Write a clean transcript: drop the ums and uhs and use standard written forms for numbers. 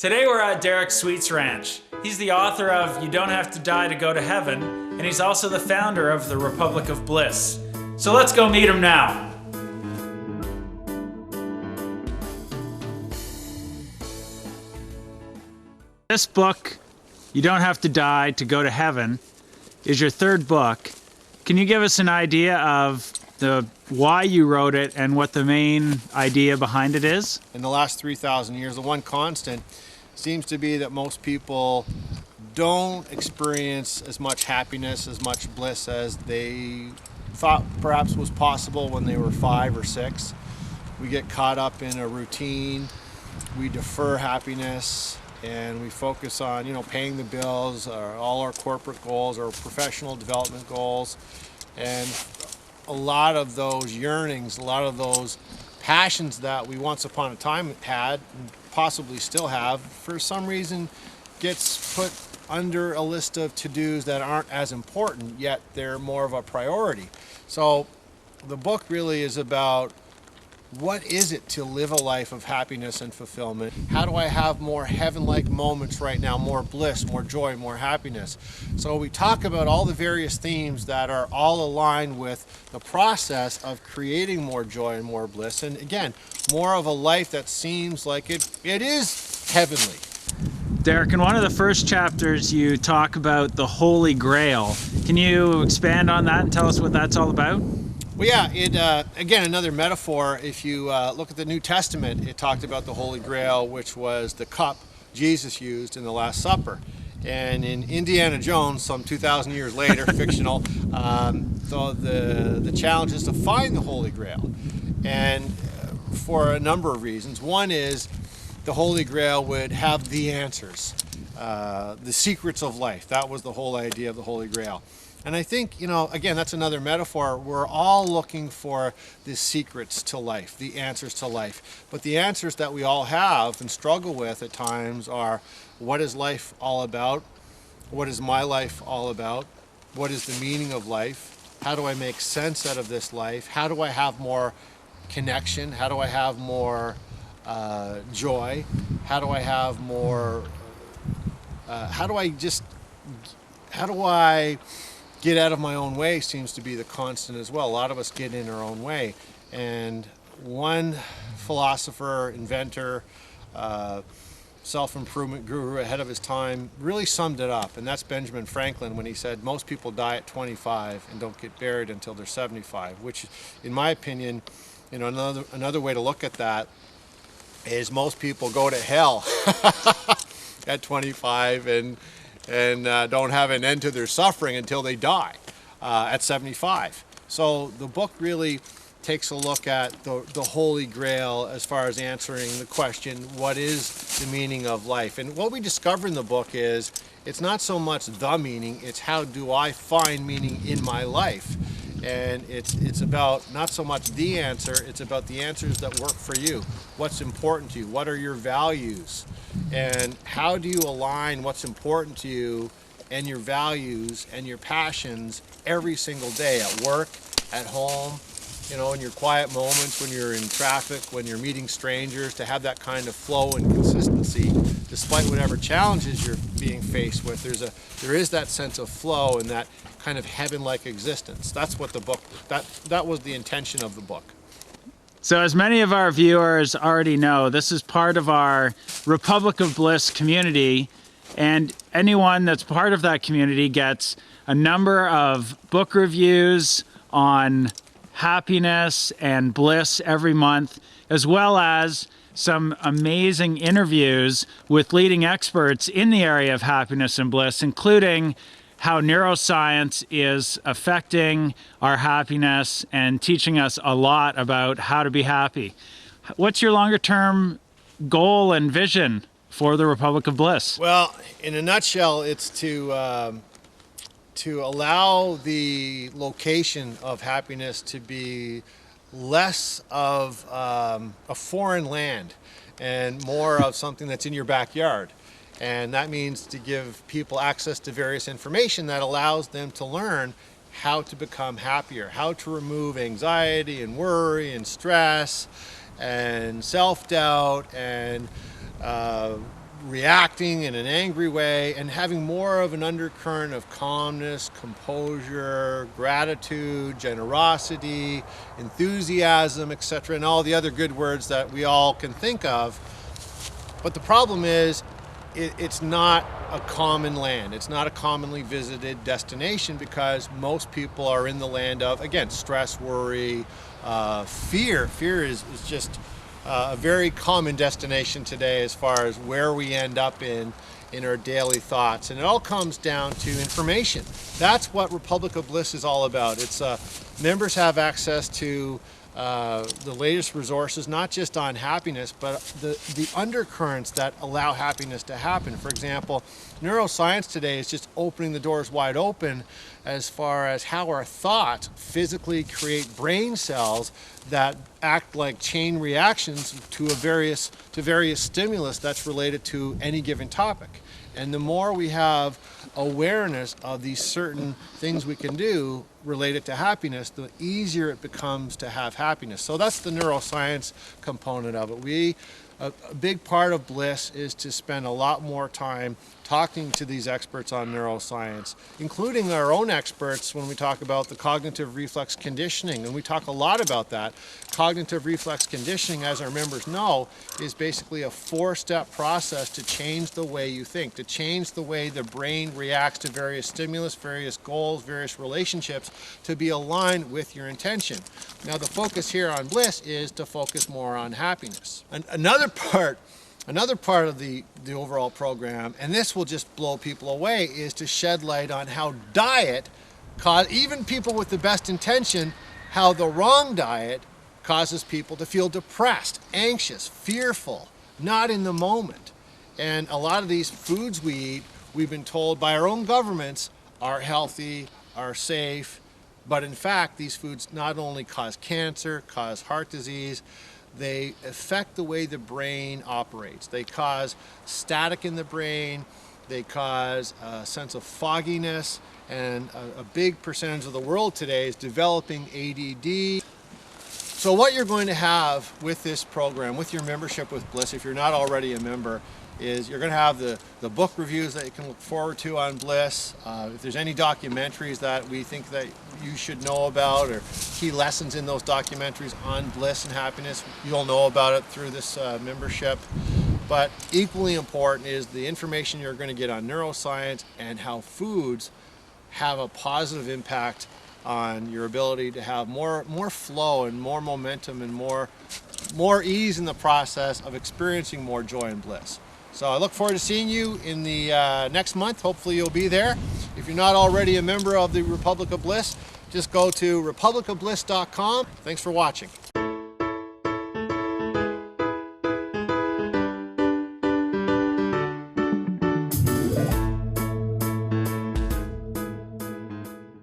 Today we're at Derrick Sweets Ranch. He's the author of You Don't Have to Die to Go to Heaven, and he's also the founder of the Republic of Bliss. So let's go meet him now. This book, You Don't Have to Die to Go to Heaven, is your third book. Can you give us an idea of why you wrote it and what the main idea behind it is? In the last 3,000 years, the one constant seems to be that most people don't experience as much happiness, as much bliss as they thought perhaps was possible when they were 5 or 6. We get caught up in a routine, we defer happiness, and we focus on, paying the bills, all our corporate goals, our professional development goals, and a lot of those yearnings, a lot of those passions that we once upon a time had, and possibly still have, for some reason gets put under a list of to-dos that aren't as important, yet they're more of a priority. So the book really is about, what is it to live a life of happiness and fulfillment? How do I have more heaven-like moments right now, more bliss, more joy, more happiness? So we talk about all the various themes that are all aligned with the process of creating more joy and more bliss. And again, more of a life that seems like it is heavenly. Derrick, in one of the first chapters you talk about the Holy Grail. Can you expand on that and tell us what that's all about? Well, yeah, again, another metaphor. If you look at the New Testament, it talked about the Holy Grail, which was the cup Jesus used in the Last Supper. And in Indiana Jones, some 2,000 years later, fictional, so the challenge is to find the Holy Grail. And for a number of reasons. One is the Holy Grail would have the answers, the secrets of life. That was the whole idea of the Holy Grail. And I think, again, that's another metaphor. We're all looking for the secrets to life, the answers to life. But the answers that we all have and struggle with at times are, what is life all about? What is my life all about? What is the meaning of life? How do I make sense out of this life? How do I have more connection? How do I have more joy? How do I have more, how do I get out of my own way seems to be the constant as well. A lot of us get in our own way. And one philosopher, inventor, self-improvement guru ahead of his time really summed it up. And that's Benjamin Franklin, when he said most people die at 25 and don't get buried until they're 75, which in my opinion, another way to look at that is most people go to hell at 25 and don't have an end to their suffering until they die at 75. So the book really takes a look at the Holy Grail as far as answering the question, what is the meaning of life? And what we discover in the book is, it's not so much the meaning, it's how do I find meaning in my life? And it's about not so much the answer, it's about the answers that work for you. What's important to you? What are your values? And how do you align what's important to you and your values and your passions every single day, at work, at home, in your quiet moments, when you're in traffic, when you're meeting strangers, to have that kind of flow and consistency despite whatever challenges you're being faced with. There is that sense of flow and that kind of heaven-like existence. That's what the book, that was the intention of the book. So as many of our viewers already know, this is part of our Republic of Bliss community, and anyone that's part of that community gets a number of book reviews on happiness and bliss every month, as well as some amazing interviews with leading experts in the area of happiness and bliss, including how neuroscience is affecting our happiness and teaching us a lot about how to be happy. What's your longer term goal and vision for the Republic of Bliss? Well, in a nutshell, it's to allow the location of happiness to be less of a foreign land and more of something that's in your backyard. And that means to give people access to various information that allows them to learn how to become happier, how to remove anxiety and worry and stress and self-doubt and reacting in an angry way and having more of an undercurrent of calmness, composure, gratitude, generosity, enthusiasm, etc., and all the other good words that we all can think of. But the problem is, it's not a common land. It's not a commonly visited destination because most people are in the land of, again, stress, worry, fear. Fear is just a very common destination today as far as where we end up in our daily thoughts. And it all comes down to information. That's what Republic of Bliss is all about. It's members have access to the latest resources, not just on happiness, but the undercurrents that allow happiness to happen. For example, neuroscience today is just opening the doors wide open as far as how our thoughts physically create brain cells that act like chain reactions to various stimulus that's related to any given topic. And the more we have awareness of these certain things we can do related to happiness, the easier it becomes to have happiness. So that's the neuroscience component of it. A big part of Bliss is to spend a lot more time talking to these experts on neuroscience, including our own experts when we talk about the cognitive reflex conditioning, and we talk a lot about that. Cognitive reflex conditioning, as our members know, is basically a 4-step process to change the way you think, to change the way the brain reacts to various stimulus, various goals, various relationships, to be aligned with your intention. Now, the focus here on Bliss is to focus more on happiness. And another part of the overall program, and this will just blow people away, is to shed light on how diet even people with the best intention, how the wrong diet causes people to feel depressed, anxious, fearful, not in the moment. And a lot of these foods we eat, we've been told by our own governments, are healthy, are safe, but in fact, these foods not only cause cancer, cause heart disease, they affect the way the brain operates. They cause static in the brain, they cause a sense of fogginess, and a big percentage of the world today is developing ADD. So what you're going to have with this program, with your membership with Bliss, if you're not already a member, is you're going to have the book reviews that you can look forward to on Bliss. If there's any documentaries that we think that you should know about, or key lessons in those documentaries on Bliss and happiness, you'll know about it through this membership. But equally important is the information you're going to get on neuroscience and how foods have a positive impact on your ability to have more flow and more momentum and more ease in the process of experiencing more joy and bliss. So I look forward to seeing you in the next month. Hopefully you'll be there. If you're not already a member of the Republic of Bliss, just go to republicofbliss.com. Thanks for watching.